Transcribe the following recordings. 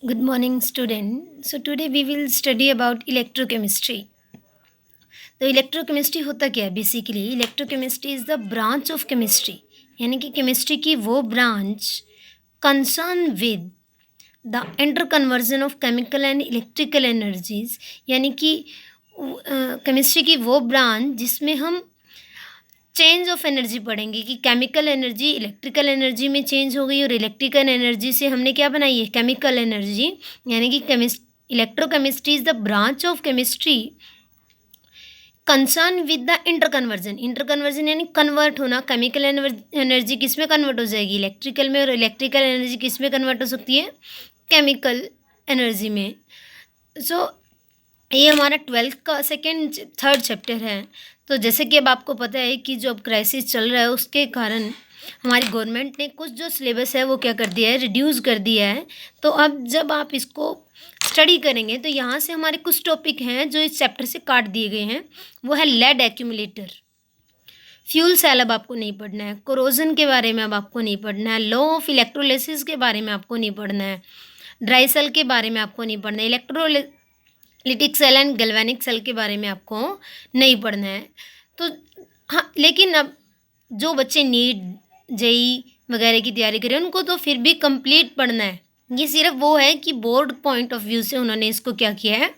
Good morning, student. So today we will study about electrochemistry. तो electrochemistry होता क्या है basically? Electrochemistry is the branch of chemistry, यानी कि केमिस्ट्री की वो branch concern with the inter conversion of chemical and electrical energies, यानी कि केमिस्ट्री की वो ब्रांच जिसमें हम चेंज ऑफ एनर्जी पढ़ेंगे कि केमिकल एनर्जी इलेक्ट्रिकल एनर्जी में चेंज हो गई और इलेक्ट्रिकल एनर्जी से हमने क्या बनाई है, केमिकल एनर्जी। यानी कि electrochemistry is the branch of chemistry concern with the inter conversion यानी कन्वर्ट होना। केमिकल एनर्जी किस में कन्वर्ट हो जाएगी, इलेक्ट्रिकल में, और इलेक्ट्रिकल एनर्जी किस में कन्वर्ट हो सकती है, केमिकल एनर्जी में। सो ये हमारा 12th का थर्ड चैप्टर है। तो जैसे कि अब आपको पता है कि जो अब क्राइसिस चल रहा है उसके कारण हमारी गवर्नमेंट ने कुछ जो सिलेबस है वो क्या कर दिया है, रिड्यूस कर दिया है। तो अब जब आप इसको स्टडी करेंगे तो यहाँ से हमारे कुछ टॉपिक हैं जो इस चैप्टर से काट दिए गए हैं। वो है लेड एक्यूमुलेटर, फ्यूल सेल अब आपको नहीं पढ़ना है, कोरोजन के बारे में अब आपको नहीं पढ़ना है, लॉ ऑफ इलेक्ट्रोलिसिस के बारे में आपको नहीं पढ़ना है, ड्राई सेल के बारे में आपको नहीं पढ़ना है, lytic cell and galvanic cell के बारे में आपको नहीं पढ़ना है। तो हाँ, लेकिन अब जो बच्चे नीट जेई वगैरह की तैयारी करें उनको तो फिर भी कंप्लीट पढ़ना है। ये सिर्फ वो है कि बोर्ड पॉइंट ऑफ व्यू से उन्होंने इसको क्या किया है,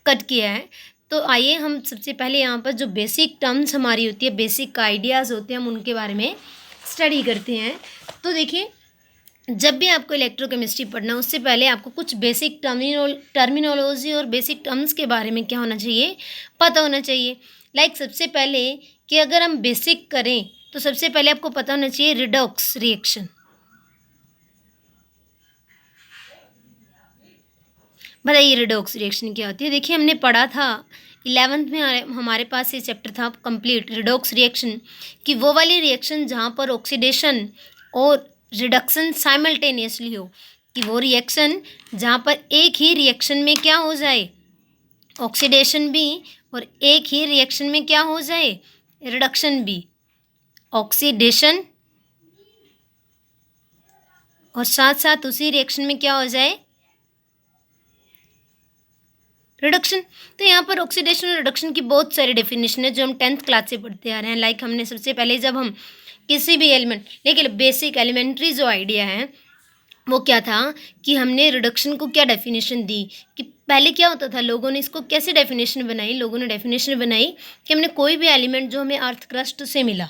कट किया है। तो आइए हम सबसे पहले यहाँ पर जो बेसिक टर्म्स हमारी होती है, बेसिक आइडियाज़ होते हैं, हम उनके बारे में स्टडी करते हैं। तो देखिए, जब भी आपको इलेक्ट्रोकेमिस्ट्री पढ़ना उससे पहले आपको कुछ बेसिक टर्मिनोलॉजी और बेसिक टर्म्स के बारे में क्या होना चाहिए, पता होना चाहिए। सबसे पहले कि अगर हम बेसिक करें तो सबसे पहले आपको पता होना चाहिए रिडॉक्स रिएक्शन। बताइए रिडॉक्स रिएक्शन क्या होती है। देखिए, हमने पढ़ा था 11th में, हमारे पास ये चैप्टर था कंप्लीट, रिडॉक्स रिएक्शन, कि वो वाली रिएक्शन जहाँ पर ऑक्सीडेशन और रिडक्शन साइमल्टेनियसली हो, कि वो रिएक्शन जहाँ पर एक ही रिएक्शन में क्या हो जाए, ऑक्सीडेशन भी, और एक ही रिएक्शन में क्या हो जाए, रिडक्शन भी। ऑक्सीडेशन और साथ साथ उसी रिएक्शन में क्या हो जाए, रिडक्शन। तो यहाँ पर ऑक्सीडेशन और रिडक्शन की बहुत सारी डेफिनेशन है जो हम 10th क्लास से पढ़ते आ रहे हैं। हमने सबसे पहले जब हम किसी भी एलिमेंट, लेकिन बेसिक एलिमेंट्री जो आइडिया है वो क्या था कि हमने रिडक्शन को क्या डेफिनेशन दी, कि पहले क्या होता था, लोगों ने इसको कैसे डेफिनेशन बनाई, लोगों ने डेफिनेशन बनाई कि हमने कोई भी एलिमेंट जो हमें अर्थ क्रस्ट से मिला,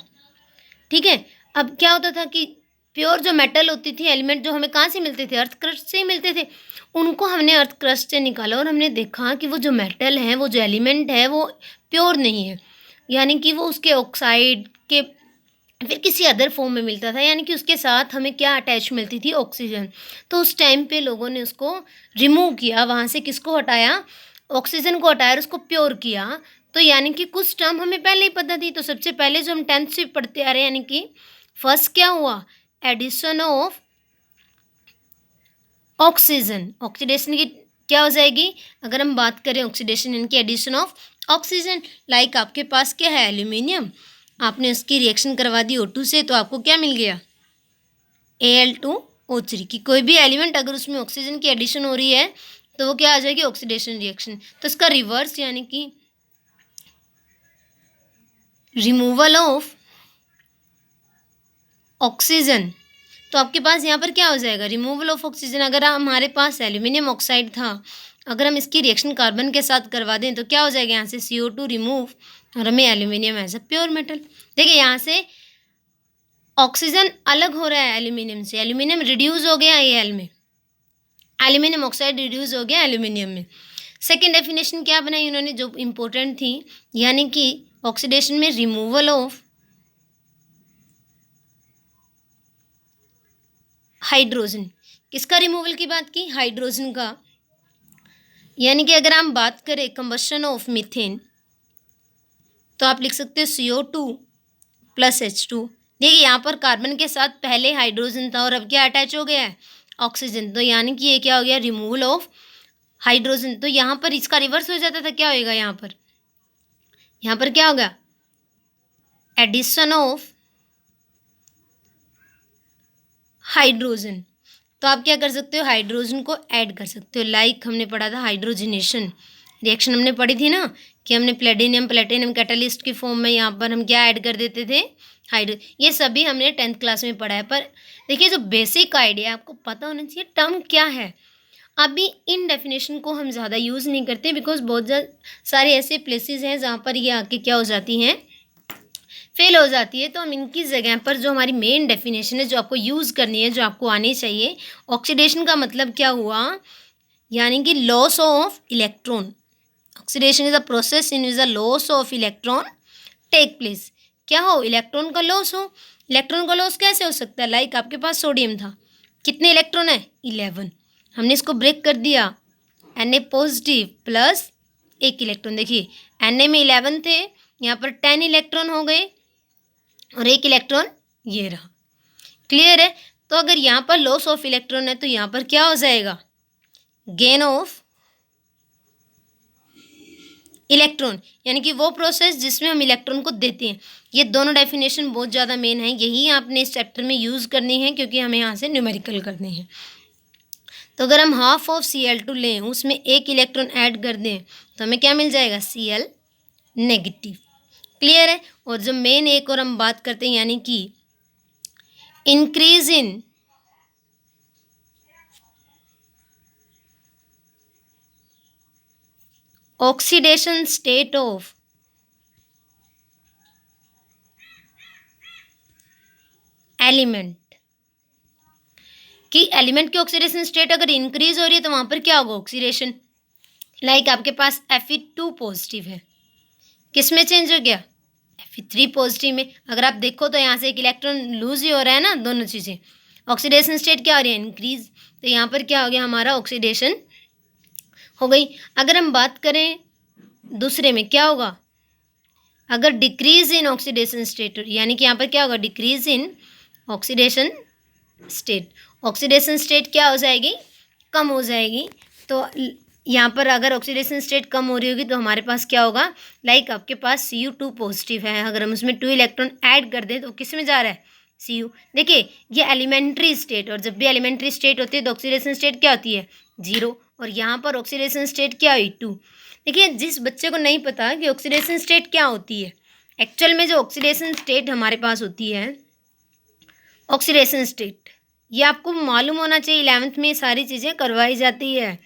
ठीक है। अब क्या होता था कि प्योर जो मेटल होती थी, एलिमेंट जो हमें कहाँ से मिलते थे, अर्थ क्रस्ट से ही मिलते थे, उनको हमने अर्थ क्रस्ट से निकाला और हमने देखा कि वो जो मेटल है, वो जो एलिमेंट है, वो प्योर नहीं है। यानी कि वो उसके ऑक्साइड के फिर किसी अदर फॉर्म में मिलता था, यानी कि उसके साथ हमें क्या अटैच मिलती थी, ऑक्सीजन। तो उस टाइम पे लोगों ने उसको रिमूव किया, वहाँ से किसको हटाया, ऑक्सीजन को हटाया और उसको प्योर किया। तो यानी कि कुछ टर्म हमें पहले ही पता थी। तो सबसे पहले जो हम 10th से पढ़ते आ रहे हैं, यानी कि फर्स्ट क्या हुआ, एडिशन ऑफ ऑक्सीजन, ऑक्सीडेशन की क्या हो जाएगी, अगर हम बात करें ऑक्सीडेशन यानी कि एडिशन ऑफ ऑक्सीजन। आपके पास क्या है, एल्यूमिनियम, आपने उसकी रिएक्शन करवा दी O2 से, तो आपको क्या मिल गया, Al2O3। कि कोई भी एलिमेंट अगर उसमें ऑक्सीजन की एडिशन हो रही है तो वो क्या आ जाएगी, ऑक्सीडेशन रिएक्शन। तो इसका रिवर्स यानी कि रिमूवल ऑफ ऑक्सीजन। तो आपके पास यहाँ पर क्या हो जाएगा, रिमूवल ऑफ ऑक्सीजन। अगर हमारे पास एल्यूमिनियम ऑक्साइड था, अगर हम इसकी रिएक्शन कार्बन के साथ करवा दें तो क्या हो जाएगा, यहाँ से CO2 रिमूव और हमें aluminium as a pure metal. देखिए, यहाँ से ऑक्सीजन अलग हो रहा है एल्यूमिनियम से, एल्यूमिनियम रिड्यूस हो गया Al में, एल्यूमिनियम ऑक्साइड रिड्यूस हो गया एल्यूमिनियम में। सेकेंड डेफिनेशन क्या बनाई उन्होंने जो इम्पोर्टेंट थी, यानी कि ऑक्सीडेशन में रिमूवल ऑफ हाइड्रोजन। किसका रिमूवल की बात की, हाइड्रोजन का। यानी कि अगर हम बात करें कंबशन ऑफ मीथेन तो आप लिख सकते हो CO2 + H2। देखिए, यहाँ पर कार्बन के साथ पहले हाइड्रोजन था और अब क्या अटैच हो गया है, ऑक्सीजन। तो यानी कि ये क्या हो गया, रिमूवल ऑफ हाइड्रोजन। तो यहाँ पर इसका रिवर्स हो जाता था, क्या होएगा यहाँ पर क्या होगा, एडिशन ऑफ हाइड्रोजन। तो इसका आप क्या कर सकते हो, हाइड्रोजन को ऐड कर सकते हो। लाइक हमने पढ़ा था हाइड्रोजनेशन रिएक्शन हमने पढ़ी थी ना, कि हमने प्लेटिनम कैटालिस्ट की फॉर्म में यहाँ पर हम क्या ऐड कर देते थे, ये सभी हमने 10th क्लास में पढ़ा है। पर देखिए जो बेसिक आइडिया आपको पता होना चाहिए टर्म क्या है। अभी इन डेफिनेशन को हम ज़्यादा यूज़ नहीं करते बिकॉज बहुत सारे ऐसे प्लेसेस हैं जहाँ पर ये आके क्या हो जाती हैं, फेल हो जाती है। तो हम इनकी जगह पर जो हमारी मेन डेफिनेशन है जो आपको यूज़ करनी है, जो आपको आनी चाहिए, ऑक्सीडेशन का मतलब क्या हुआ, यानी कि loss of electron. Oxidation is a process in which the loss of electron take place. क्या हो, इलेक्ट्रॉन का लॉस हो। इलेक्ट्रॉन का लॉस कैसे हो सकता है, लाइक आपके पास सोडियम था, कितने इलेक्ट्रॉन है, 11, हमने इसको ब्रेक कर दिया, Na पॉजिटिव प्लस 1 इलेक्ट्रॉन। देखिए Na में 11 थे, यहाँ पर 10 इलेक्ट्रॉन हो गए और 1 इलेक्ट्रॉन ये रहा। क्लियर है। तो अगर यहाँ पर लॉस ऑफ इलेक्ट्रॉन है तो यहाँ पर क्या हो जाएगा, गेन ऑफ इलेक्ट्रॉन, यानी कि वो प्रोसेस जिसमें हम इलेक्ट्रॉन को देते हैं। ये दोनों डेफिनेशन बहुत ज़्यादा मेन है, यही आपने इस चैप्टर में यूज़ करनी है क्योंकि हमें यहाँ से न्यूमेरिकल करने हैं। तो अगर हम हाफ ऑफ Cl2 लें, उसमें 1 इलेक्ट्रॉन ऐड कर दें तो हमें क्या मिल जाएगा, Cl नेगेटिव। क्लियर है। और जो मेन एक और हम बात करते हैं यानी कि increase in oxidation state of element, कि एलिमेंट की ऑक्सीडेशन स्टेट अगर इंक्रीज हो रही है तो वहाँ पर क्या होगा, ऑक्सीडेशन। लाइक आपके पास Fe2 पॉजिटिव है, किस में चेंज हो गया, Fe3 पॉजिटिव में। अगर आप देखो तो यहाँ से 1 इलेक्ट्रॉन लूज ही हो रहा है ना, दोनों चीज़ें। ऑक्सीडेशन स्टेट क्या हो रही है, इंक्रीज, तो यहाँ पर क्या हो गया, हमारा ऑक्सीडेशन हो गई। अगर हम बात करें दूसरे में क्या होगा, अगर डिक्रीज इन ऑक्सीडेशन स्टेट, यानी कि यहाँ पर क्या होगा, decrease in oxidation state. Oxidation state क्या हो जाएगी, कम हो जाएगी। तो यहाँ पर अगर ऑक्सीडेशन स्टेट कम हो रही होगी तो हमारे पास क्या होगा, लाइक आपके पास Cu2 पॉजिटिव है, अगर हम उसमें 2 इलेक्ट्रॉन ऐड कर दें तो किस में जा रहा है, Cu। देखिए ये एलिमेंट्री स्टेट, और जब भी एलिमेंट्री स्टेट होती है तो ऑक्सीडेशन स्टेट क्या होती है, 0, और यहाँ पर ऑक्सीडेशन स्टेट क्या हुई, 2। देखिए जिस बच्चे को नहीं पता कि ऑक्सीडेशन स्टेट क्या होती है, एक्चुअल में जो ऑक्सीडेशन स्टेट हमारे पास होती है, ऑक्सीडेशन स्टेट, ये आपको मालूम होना चाहिए। 11th में सारी चीज़ें करवाई जाती है,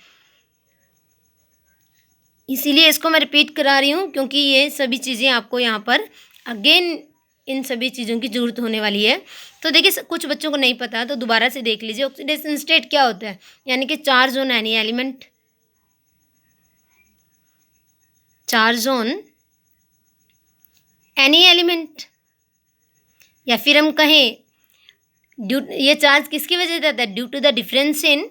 इसीलिए इसको मैं रिपीट करा रही हूँ क्योंकि ये सभी चीज़ें आपको यहाँ पर अगेन इन सभी चीज़ों की ज़रूरत होने वाली है। तो देखिए कुछ बच्चों को नहीं पता तो दोबारा से देख लीजिए। ऑक्सीडेशन स्टेट क्या होता है, यानी कि charge on any element, charge on any element, या फिर हम कहें ये चार्ज किसकी वजह से आता है, due to the difference in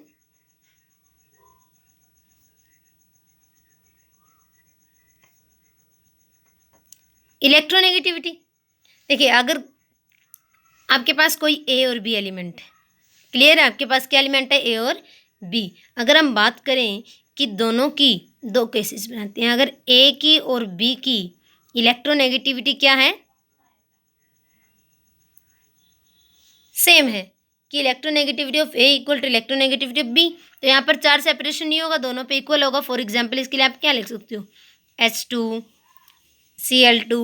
electronegativity. देखिए अगर आपके पास कोई ए और बी एलिमेंट है, क्लियर है, आपके पास क्या एलिमेंट है, ए और बी। अगर हम बात करें कि दोनों की 2 केसेस बनाते हैं, अगर ए की और बी की इलेक्ट्रोनेगेटिविटी क्या है, सेम है, कि electronegativity of A equal to electronegativity of B, तो यहाँ पर चार्ज सेपरेशन नहीं होगा, दोनों पे इक्वल होगा। फॉर एग्जाम्पल इसके लिए आप क्या लिख सकते हो, H2 Cl2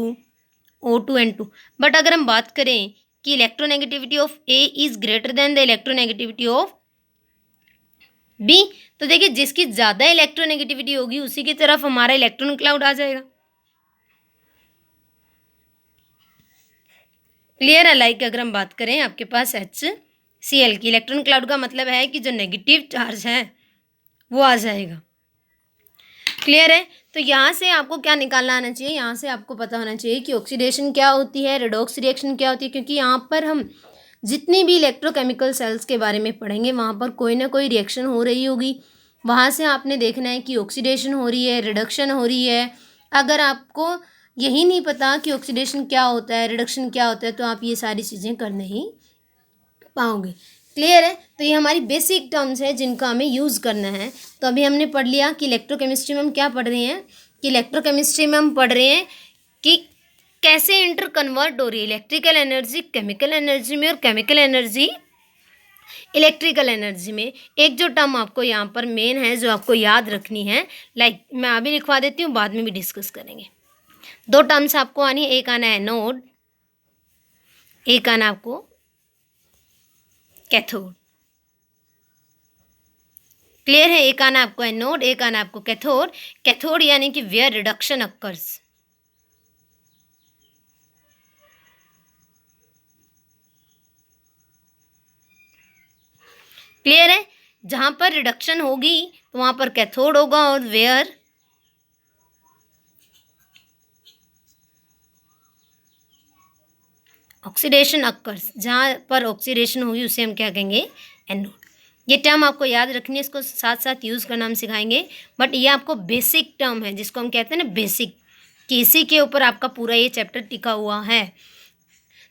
O2 N2। But अगर हम बात करें कि electronegativity of A is greater than the electronegativity of B, तो देखिए जिसकी ज़्यादा इलेक्ट्रोनेगेटिविटी होगी उसी की तरफ हमारा इलेक्ट्रॉन क्लाउड आ जाएगा। क्लियर है। लाइक अगर हम बात करें आपके पास HCl की, इलेक्ट्रॉन क्लाउड का मतलब है कि जो नेगेटिव चार्ज है वो आ जाएगा। क्लियर है। तो यहाँ से आपको क्या निकालना आना चाहिए, यहाँ से आपको पता होना चाहिए कि ऑक्सीडेशन क्या होती है, रेडॉक्स रिएक्शन क्या होती है, क्योंकि यहाँ पर हम जितनी भी इलेक्ट्रोकेमिकल सेल्स के बारे में पढ़ेंगे वहाँ पर कोई ना कोई रिएक्शन हो रही होगी। वहाँ से आपने देखना है कि ऑक्सीडेशन हो रही है, रिडक्शन हो रही है। अगर आपको यही नहीं पता कि ऑक्सीडेशन क्या होता है, रिडक्शन क्या होता है, तो आप ये सारी चीज़ें कर नहीं पाओगे। क्लियर है। तो ये हमारी बेसिक टर्म्स है जिनका हमें यूज़ करना है। तो अभी हमने पढ़ लिया कि इलेक्ट्रोकेमिस्ट्री में हम क्या पढ़ रहे हैं, कि इलेक्ट्रोकेमिस्ट्री में हम पढ़ रहे हैं कि कैसे इंटर कन्वर्ट हो रही है इलेक्ट्रिकल एनर्जी केमिकल एनर्जी में, और केमिकल एनर्जी इलेक्ट्रिकल एनर्जी में एक जो टर्म आपको यहाँ पर मेन है जो आपको याद रखनी है, लाइक मैं अभी लिखवा देती हूँ, बाद में भी डिस्कस करेंगे। दो टर्म्स आपको आनी है, एक आना है एनोड, एक आना आपको कैथोड। क्लियर है? एक आना आपको एनोड, एक आना आपको कैथोड। कैथोड यानी कि वेयर रिडक्शन अक्कर्स। क्लियर है? जहां पर रिडक्शन होगी तो वहां पर कैथोड होगा, और वेयर ऑक्सीडेशन अक्कर्स, जहां पर ऑक्सीडेशन होगी उसे हम क्या कहेंगे? एनोड। ये टर्म आपको याद रखनी है, इसको साथ साथ यूज़ करना हम सिखाएंगे, बट ये आपको बेसिक टर्म है जिसको हम कहते हैं ना बेसिक, कि इसी के ऊपर आपका पूरा ये चैप्टर टिका हुआ है।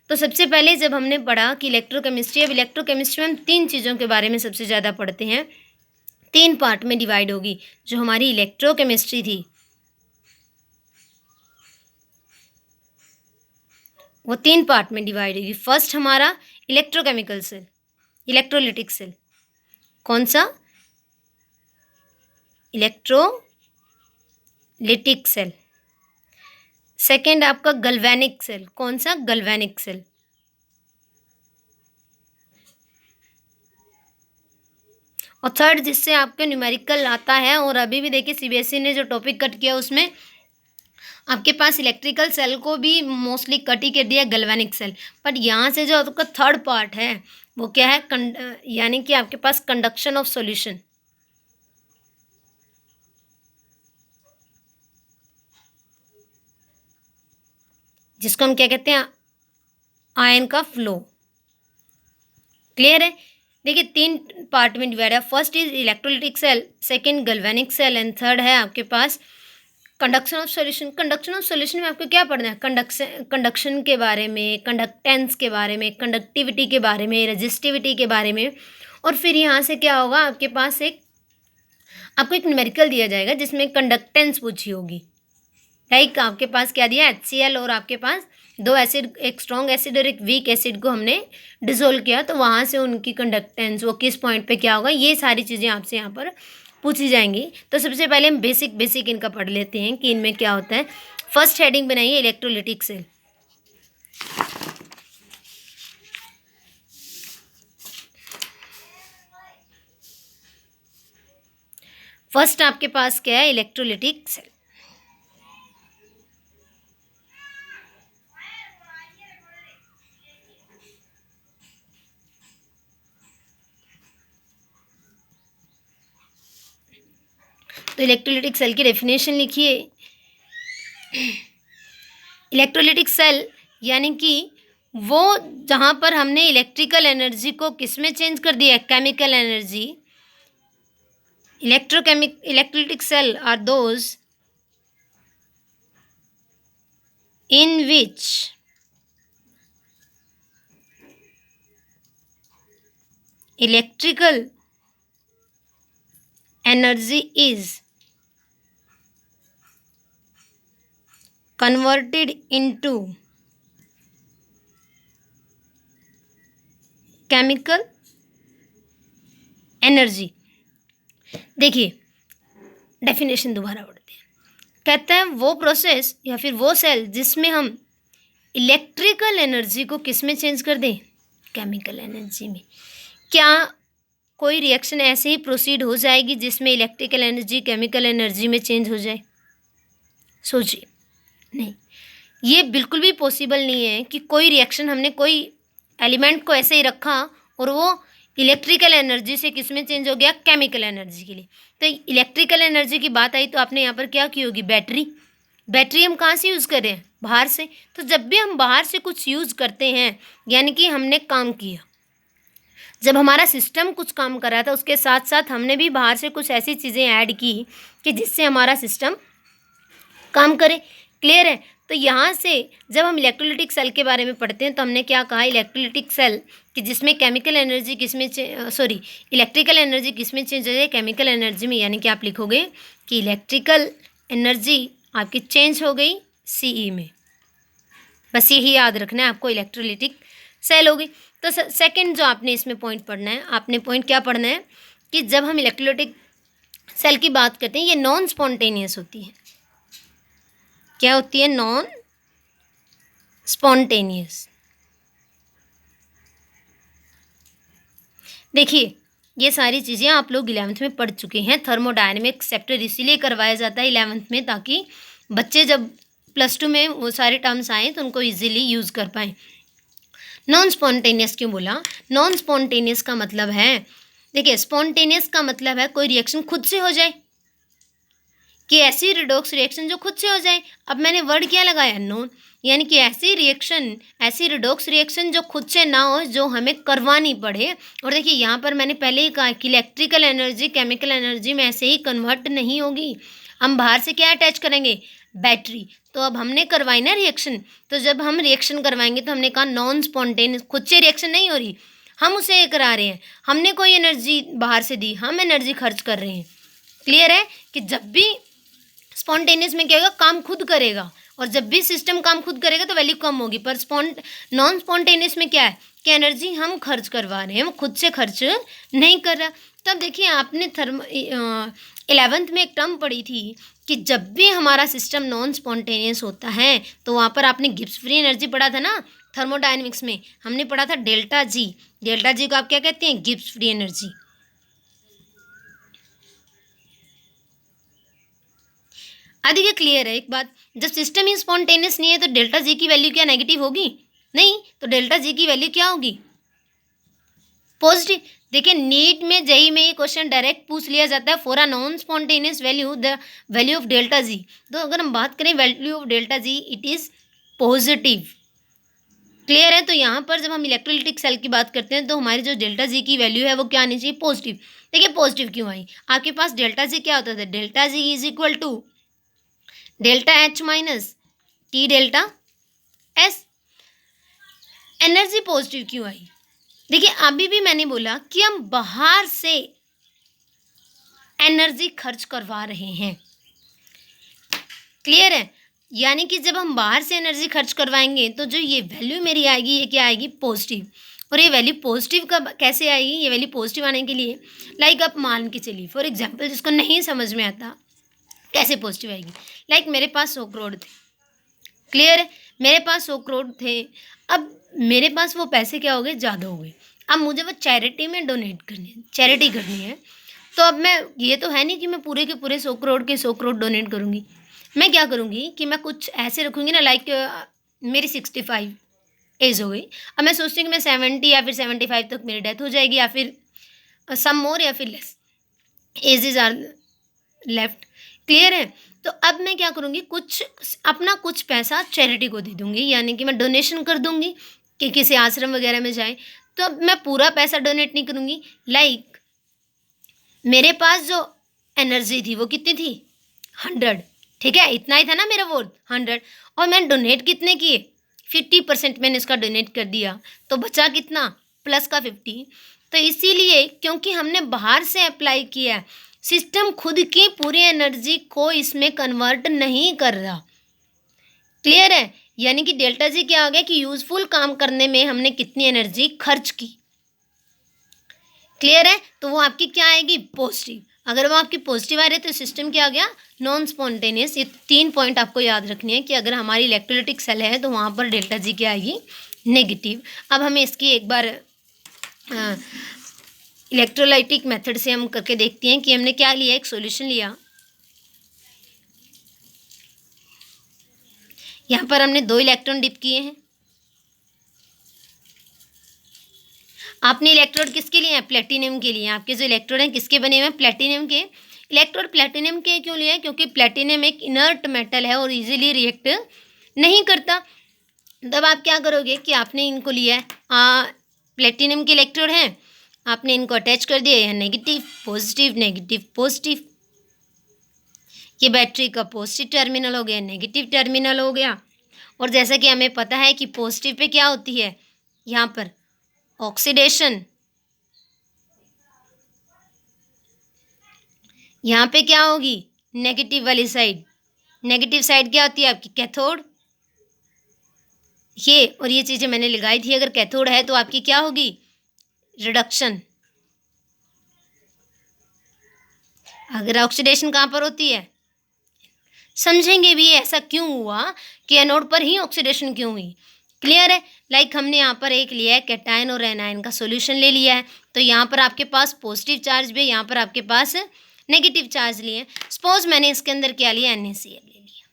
तो सबसे पहले जब हमने पढ़ा कि इलेक्ट्रोकेमिस्ट्री, अब इलेक्ट्रोकेमिस्ट्री में हम तीन चीज़ों के बारे में सबसे ज़्यादा पढ़ते हैं, तीन पार्ट में डिवाइड होगी जो हमारी इलेक्ट्रोकेमिस्ट्री थी, वो तीन पार्ट में डिवाइड होगी। फर्स्ट हमारा इलेक्ट्रोकेमिकल सेल, इलेक्ट्रोलिटिक सेल। कौन सा? Electrolytic cell. सेकेंड आपका गल्वेनिक सेल। कौन सा? गल्वेनिक सेल। और थर्ड जिससे आपके न्यूमेरिकल आता है, और अभी भी देखिए सीबीएसई ने जो टॉपिक कट किया उसमें आपके पास इलेक्ट्रिकल सेल को भी मोस्टली कट ही कर दिया, गल्वेनिक सेल। बट यहाँ से जो आपका थर्ड पार्ट है वो क्या है? यानी कि आपके पास कंडक्शन ऑफ सॉल्यूशन, जिसको हम क्या कहते हैं? आयन का फ्लो। क्लियर है? देखिए तीन पार्ट में डिवाइड है। First is electrolytic cell, second galvanic cell, and third है आपके पास conduction of solution. Conduction of solution में आपको क्या पढ़ना है? कंडक्शन के बारे में, कंडक्टेंस के बारे में, कंडक्टिविटी के बारे में, रेजिस्टिविटी के बारे में। और फिर यहाँ से क्या होगा? आपके पास आपको एक न्यूमेरिकल दिया जाएगा जिसमें कंडक्टेंस पूछी होगी। लाइक आपके पास क्या दिया? HCl, और आपके पास दो एसिड, एक स्ट्रॉन्ग एसिड और एक वीक एसिड को हमने डिसोल्व किया, तो वहाँ से उनकी कंडक्टेंस वो किस पॉइंट पे क्या होगा, ये सारी चीज़ें आपसे यहाँ पर पूछी जाएंगी। तो सबसे पहले हम बेसिक इनका पढ़ लेते हैं कि इनमें क्या होता है। फर्स्ट हेडिंग बनाइए इलेक्ट्रोलिटिक सेल। फर्स्ट आपके पास क्या है? Electrolytic cell. तो इलेक्ट्रोलिटिक सेल की डेफिनेशन लिखिए। इलेक्ट्रोलिटिक सेल यानी कि वो जहाँ पर हमने इलेक्ट्रिकल एनर्जी को किस में चेंज कर दिया? Chemical energy. Electrolytic cell are those in which electrical energy is converted into chemical energy। देखिए डेफिनेशन दोबारा पढ़ते हैं। कहते हैं वो प्रोसेस या फिर वो सेल जिसमें हम इलेक्ट्रिकल एनर्जी को किस में चेंज कर दें? केमिकल एनर्जी में। क्या कोई रिएक्शन ऐसे ही प्रोसीड हो जाएगी जिसमें इलेक्ट्रिकल एनर्जी केमिकल एनर्जी में चेंज हो जाए? सोचिए, नहीं, ये बिल्कुल भी पॉसिबल नहीं है कि कोई रिएक्शन, हमने कोई एलिमेंट को ऐसे ही रखा और वो इलेक्ट्रिकल एनर्जी से किस में चेंज हो गया? केमिकल एनर्जी के लिए। तो इलेक्ट्रिकल एनर्जी की बात आई तो आपने यहाँ पर क्या की होगी? बैटरी। बैटरी हम कहाँ से यूज़ कर रहे हैं? बाहर से। तो जब भी हम बाहर से कुछ यूज़ करते हैं यानी कि हमने काम किया, जब हमारा सिस्टम कुछ काम कर रहा था उसके साथ साथ हमने भी बाहर से कुछ ऐसी चीज़ें ऐड की कि जिससे हमारा सिस्टम काम करे। क्लियर है? तो यहाँ से जब हम इलेक्ट्रोलिटिक सेल के बारे में पढ़ते हैं तो हमने क्या कहा? इलेक्ट्रोलिटिक सेल कि जिसमें केमिकल एनर्जी किसमें इलेक्ट्रिकल एनर्जी किसमें चेंज हो जाए? केमिकल एनर्जी में। यानी कि आप लिखोगे कि इलेक्ट्रिकल एनर्जी आपकी चेंज हो गई CE में। बस यही याद रखना है आपको, इलेक्ट्रोलिटिक सेल होगी। तो सेकंड जो आपने इसमें पॉइंट पढ़ना है, आपने पॉइंट क्या पढ़ना है कि जब हम इलेक्ट्रोलाइटिक सेल की बात करते हैं ये नॉन स्पॉन्टेनियस होती है। क्या होती है? Non spontaneous. देखिए ये सारी चीज़ें आप लोग 11th में पढ़ चुके हैं। थर्मोडायनेमिक्स चैप्टर इसीलिए करवाया जाता है 11th में, ताकि बच्चे जब +2 में वो सारे टर्म्स आएँ तो उनको ईजिली यूज़ कर पाएँ। नॉन स्पॉन्टेनियस क्यों बोला? नॉन स्पॉन्टेनियस का मतलब है, देखिए स्पॉन्टेनियस का मतलब है कोई रिएक्शन खुद से हो जाए, कि ऐसी रिडॉक्स रिएक्शन जो खुद से हो जाए। अब मैंने वर्ड क्या लगाया? नॉन, यानी कि ऐसी रिएक्शन, ऐसी रिडॉक्स रिएक्शन जो खुद से ना हो, जो हमें करवानी पड़े। और देखिए यहाँ पर मैंने पहले ही कहा कि इलेक्ट्रिकल एनर्जी केमिकल एनर्जी में ऐसे ही कन्वर्ट नहीं होगी। हम बाहर से क्या अटैच करेंगे? बैटरी। तो अब हमने करवाई ना रिएक्शन, तो जब हम रिएक्शन करवाएंगे तो हमने कहा नॉन स्पॉन्टेनियस, खुद से रिएक्शन नहीं हो रही, हम उसे ये करा रहे हैं, हमने कोई एनर्जी बाहर से दी, हम एनर्जी खर्च कर रहे हैं। क्लियर है कि जब भी स्पॉन्टेनियस में क्या होगा? काम खुद करेगा, और जब भी सिस्टम काम खुद करेगा तो वैल्यू कम होगी। पर नॉन स्पॉन्टेनियस में क्या है कि एनर्जी हम खर्च करवा रहे हैं, वो खुद से खर्च नहीं कर रहा। तब देखिए आपने 11th में एक टर्म पढ़ी थी कि जब भी हमारा सिस्टम नॉन स्पॉन्टेनियस होता है तो वहाँ पर आपने गिब्स फ्री एनर्जी पढ़ा था ना, थर्मोडायनेमिक्स में हमने पढ़ा था डेल्टा जी। डेल्टा जी को आप क्या कहते हैं? Gibbs free energy. देखिए क्लियर है एक बात, जब सिस्टम ही स्पॉन्टेनियस नहीं है तो डेल्टा जी की वैल्यू क्या नेगेटिव होगी? नहीं, तो डेल्टा जी की वैल्यू क्या होगी? पॉजिटिव। देखिए नीट में जेई में ये क्वेश्चन डायरेक्ट पूछ लिया जाता है, for a non spontaneous value the value of delta G. तो अगर हम बात करें value of delta G, it is positive. Clear है? तो यहाँ पर जब हम इलेक्ट्रोलिटिक सेल की बात करते हैं तो हमारी जो डेल्टा जी की वैल्यू है वो क्या आनी चाहिए? पॉजिटिव। देखिए पॉजिटिव क्यों आई? आपके पास डेल्टा जी क्या होता था? Delta G is equal to delta H minus T delta S. Energy positive क्यों आई? देखिए अभी भी मैंने बोला कि हम बाहर से एनर्जी खर्च करवा रहे हैं। क्लियर है? यानी कि जब हम बाहर से एनर्जी खर्च करवाएंगे तो जो ये वैल्यू मेरी आएगी, ये क्या आएगी? पॉजिटिव। और ये वैल्यू पॉजिटिव कब कैसे आएगी? ये वैल्यू पॉजिटिव आने के लिए लाइक आप मान के चलिए, फॉर एग्जांपल जिसको नहीं समझ में आता कैसे पॉजिटिव आएगी, लाइक मेरे पास 100 करोड़ थे। क्लियर है? मेरे पास 100 करोड़ थे, अब मेरे पास वो पैसे क्या हो गए? ज़्यादा हो गए। अब मुझे वो चैरिटी में डोनेट करनी है, चैरिटी करनी है। तो अब मैं, ये तो है नहीं कि मैं पूरे के पूरे 100 करोड़ के 100 करोड़ डोनेट करूँगी। मैं क्या करूँगी कि मैं कुछ ऐसे रखूँगी ना, लाइक मेरी 65 एज हो गई, अब मैं सोचती हूँ कि मैं 70 या फिर 75 तक मेरी डेथ हो जाएगी, या फिर सम मोर या फिर less edges are left. Clear है? तो अब मैं क्या करूँगी, कुछ अपना कुछ पैसा चैरिटी को दे दूँगी, यानी कि मैं डोनेशन कर दूँगी कि किसी आश्रम वगैरह में जाए। तो अब मैं पूरा पैसा डोनेट नहीं करूँगी। लाइक मेरे पास जो एनर्जी थी वो कितनी थी? 100। ठीक है, इतना ही था ना मेरा वर्थ, 100। और मैंने डोनेट कितने किए? 50% मैंने इसका डोनेट कर दिया, तो बचा कितना? प्लस का 50। तो इसीलिए क्योंकि हमने बाहर से अप्लाई किया, सिस्टम खुद की पूरी एनर्जी को इसमें कन्वर्ट नहीं कर रहा। क्लियर है? यानी कि डेल्टा जी क्या हो गया कि यूजफुल काम करने में हमने कितनी एनर्जी खर्च की। क्लियर है? तो वो आपकी क्या आएगी? पॉजिटिव। अगर वो आपकी पॉजिटिव आ रही है तो सिस्टम क्या आ गया? Non spontaneous. ये 3 पॉइंट आपको याद रखने हैं कि अगर हमारी इलेक्ट्रोलाइटिक सेल है तो वहाँ पर डेल्टा जी क्या आएगी? नेगेटिव। अब हमें इसकी एक बार इलेक्ट्रोलाइटिक मेथड से हम करके देखते हैं कि हमने क्या लिया, एक सॉल्यूशन लिया। यहाँ पर हमने 2 इलेक्ट्रॉन डिप किए हैं। आपने इलेक्ट्रोड किसके लिए हैं? प्लेटिनियम के लिए। आपके जो इलेक्ट्रोड हैं किसके बने हुए हैं? प्लेटिनियम के। इलेक्ट्रोड प्लेटिनियम के क्यों लिए? क्योंकि प्लेटिनियम एक इनर्ट मेटल है और इजीली रिएक्ट नहीं करता। तब आप क्या करोगे कि आपने इनको लिया है, प्लेटिनियम के इलेक्ट्रोड हैं, आपने इनको अटैच कर दिया, यह नेगेटिव पॉजिटिव नेगेटिव पॉजिटिव। ये बैटरी का पॉजिटिव टर्मिनल हो गया, नेगेटिव टर्मिनल हो गया। और जैसा कि हमें पता है कि पॉजिटिव पे क्या होती है, यहाँ पर ऑक्सीडेशन, यहाँ पे क्या होगी? नेगेटिव वाली साइड। नेगेटिव साइड क्या होती है आपकी? कैथोड। ये और ये चीज़ें मैंने लगाई थी। अगर कैथोड है तो आपकी क्या होगी, रिडक्शन। अगर ऑक्सीडेशन कहाँ पर होती है, समझेंगे भी ऐसा क्यों हुआ कि एनोड पर ही ऑक्सीडेशन क्यों हुई। क्लियर है। लाइक हमने यहाँ पर एक लिया है कैटायन और एनायन का सॉल्यूशन ले लिया है, तो यहाँ पर आपके पास पॉजिटिव चार्ज भी है, यहाँ पर आपके पास नेगेटिव चार्ज लिए। सपोज मैंने इसके अंदर क्या लिया, NaCl ले लिया।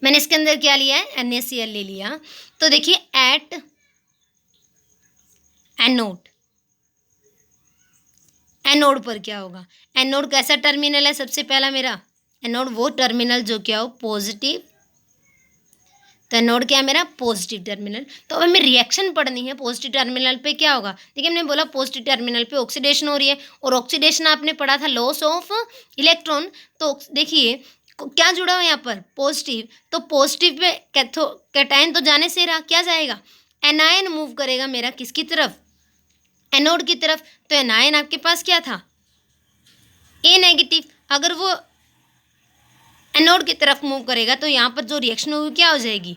मैंने इसके अंदर क्या लिया है, NaCl ले लिया। तो देखिए एट एनोड, एनोड पर क्या होगा, एनोड कैसा टर्मिनल है सबसे पहला मेरा, एनोड वो टर्मिनल जो क्या हो, पॉजिटिव। तो एनोड क्या है मेरा, पॉजिटिव टर्मिनल। तो अब हमें रिएक्शन पढ़नी है, पॉजिटिव टर्मिनल पे क्या होगा। देखिए हमने बोला पॉजिटिव टर्मिनल पे ऑक्सीडेशन हो रही है, और ऑक्सीडेशन आपने पढ़ा था लॉस ऑफ इलेक्ट्रॉन। तो देखिए क्या जुड़ा हुआ है यहाँ पर, पॉजिटिव। तो पॉजिटिव पे कैटायन तो जाने से रहा, क्या जाएगा, एनायन मूव करेगा मेरा किसकी तरफ, एनोड की तरफ। तो एनायन आपके पास क्या था, ए नेगेटिव। अगर वो एनोड की तरफ मूव करेगा तो यहाँ पर जो रिएक्शन होगी क्या हो जाएगी,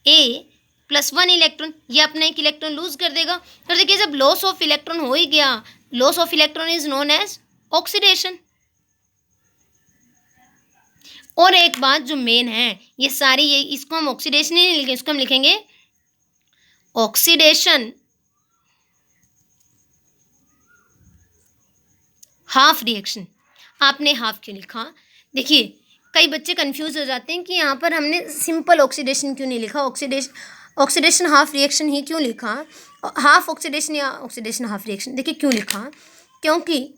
A+1 इलेक्ट्रॉन, ये अपना एक इलेक्ट्रॉन लूज कर देगा। तो देखिए जब लॉस ऑफ इलेक्ट्रॉन हो ही गया, loss of electron is known as oxidation. और एक बात जो मेन है, ये सारी ये इसको हम ऑक्सीडेशन ही नहीं लिखेंगे, इसको हम लिखेंगे ऑक्सीडेशन हाफ रिएक्शन। आपने हाफ क्यों लिखा, देखिए कई बच्चे कंफ्यूज हो जाते हैं कि यहाँ पर हमने सिंपल ऑक्सीडेशन क्यों नहीं लिखा, ऑक्सीडेशन हाफ रिएक्शन ही क्यों लिखा, हाफ ऑक्सीडेशन या ऑक्सीडेशन हाफ रिएक्शन। देखिए क्यों लिखा, क्योंकि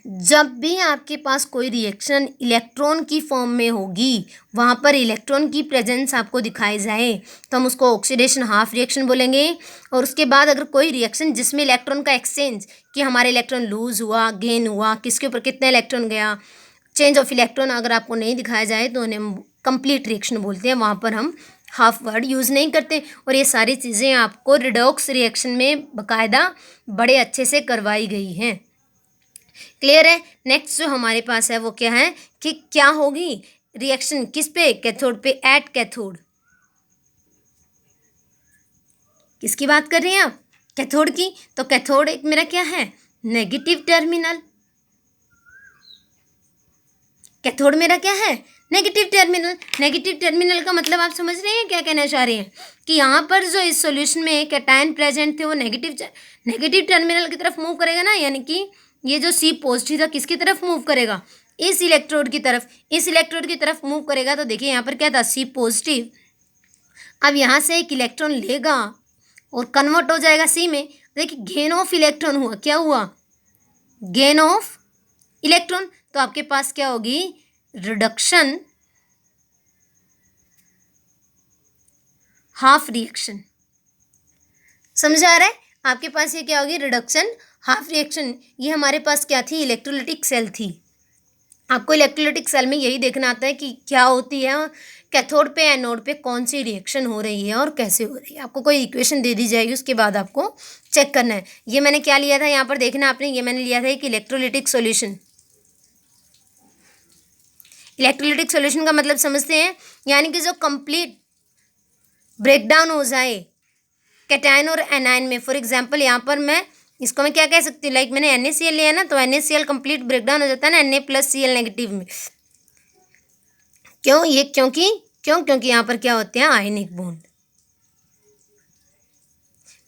जब भी आपके पास कोई रिएक्शन इलेक्ट्रॉन की फॉर्म में होगी, वहाँ पर इलेक्ट्रॉन की प्रेजेंस आपको दिखाई जाए तो हम उसको ऑक्सीडेशन हाफ रिएक्शन बोलेंगे। और उसके बाद अगर कोई रिएक्शन जिसमें इलेक्ट्रॉन का एक्सचेंज, कि हमारे इलेक्ट्रॉन लूज हुआ, गेन हुआ, किसके ऊपर कितना इलेक्ट्रॉन गया, चेंज ऑफ इलेक्ट्रॉन अगर आपको नहीं दिखाया जाए तो उन्हें हम कंप्लीट रिएक्शन बोलते हैं, वहाँ पर हम हाफ वर्ड यूज़ नहीं करते। और ये सारी चीज़ें आपको रिडॉक्स रिएक्शन में बाकायदा बड़े अच्छे से करवाई गई हैं। क्लियर है। नेक्स्ट जो हमारे पास है वो क्या है कि क्या होगी रिएक्शन किस पे, कैथोड पे, एट कैथोड। किसकी बात कर रहे हैं आप, कैथोड की। तो कैथोड एक मेरा क्या है, नेगेटिव टर्मिनल। कैथोड मेरा क्या है, नेगेटिव टर्मिनल। नेगेटिव टर्मिनल का मतलब आप समझ रहे हैं क्या कहना चाह रहे हैं, कि यहाँ पर जो इस सॉल्यूशन में कैटायन प्रेजेंट थे वो नेगेटिव टर्मिनल की तरफ मूव करेगा ना, यानी कि ये जो C पॉजिटिव था किसकी तरफ मूव करेगा, इस इलेक्ट्रोड की तरफ, इस इलेक्ट्रोड की तरफ मूव करेगा। तो देखिए यहाँ पर क्या था, C पॉजिटिव। अब यहाँ से एक इलेक्ट्रॉन लेगा और कन्वर्ट हो जाएगा C में। देखिए गेन ऑफ इलेक्ट्रॉन हुआ, क्या हुआ, गेन ऑफ इलेक्ट्रॉन। तो आपके पास क्या होगी, रिडक्शन हाफ रिएक्शन। समझ आ रहा है, आपके पास ये क्या होगी, रिडक्शन हाफ रिएक्शन। ये हमारे पास क्या थी, इलेक्ट्रोलिटिक सेल थी। आपको इलेक्ट्रोलिटिक सेल में यही देखना आता है कि क्या होती है, कैथोड पे एनोड पे कौन सी रिएक्शन हो रही है और कैसे हो रही है। आपको कोई इक्वेशन दे दी जाएगी, उसके बाद आपको चेक करना है। ये मैंने क्या लिया था यहाँ पर देखना आपने, ये मैंने लिया था एक इलेक्ट्रोलिटिक सॉल्यूशन। इलेक्ट्रोलिटिक सॉल्यूशन का मतलब समझते हैं, यानी कि जो कंप्लीट ब्रेकडाउन हो जाए कैटायन और एनायन में। फॉर एग्जांपल यहाँ पर मैं इसको मैं क्या कह सकती हूँ, लाइक मैंने NaCl लिया ना, तो NaCl कंप्लीट ब्रेकडाउन हो जाता है ना Na+Cl नेगेटिव में। क्यों, ये क्योंकि यहाँ पर क्या होते हैं, आयनिक बॉन्ड।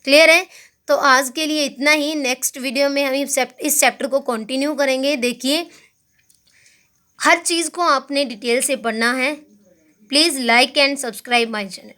क्लियर है। तो आज के लिए इतना ही। नेक्स्ट वीडियो में हम इस चैप्टर को कंटिन्यू करेंगे। देखिए हर चीज़ को आपने डिटेल से पढ़ना है। Please like and subscribe my channel.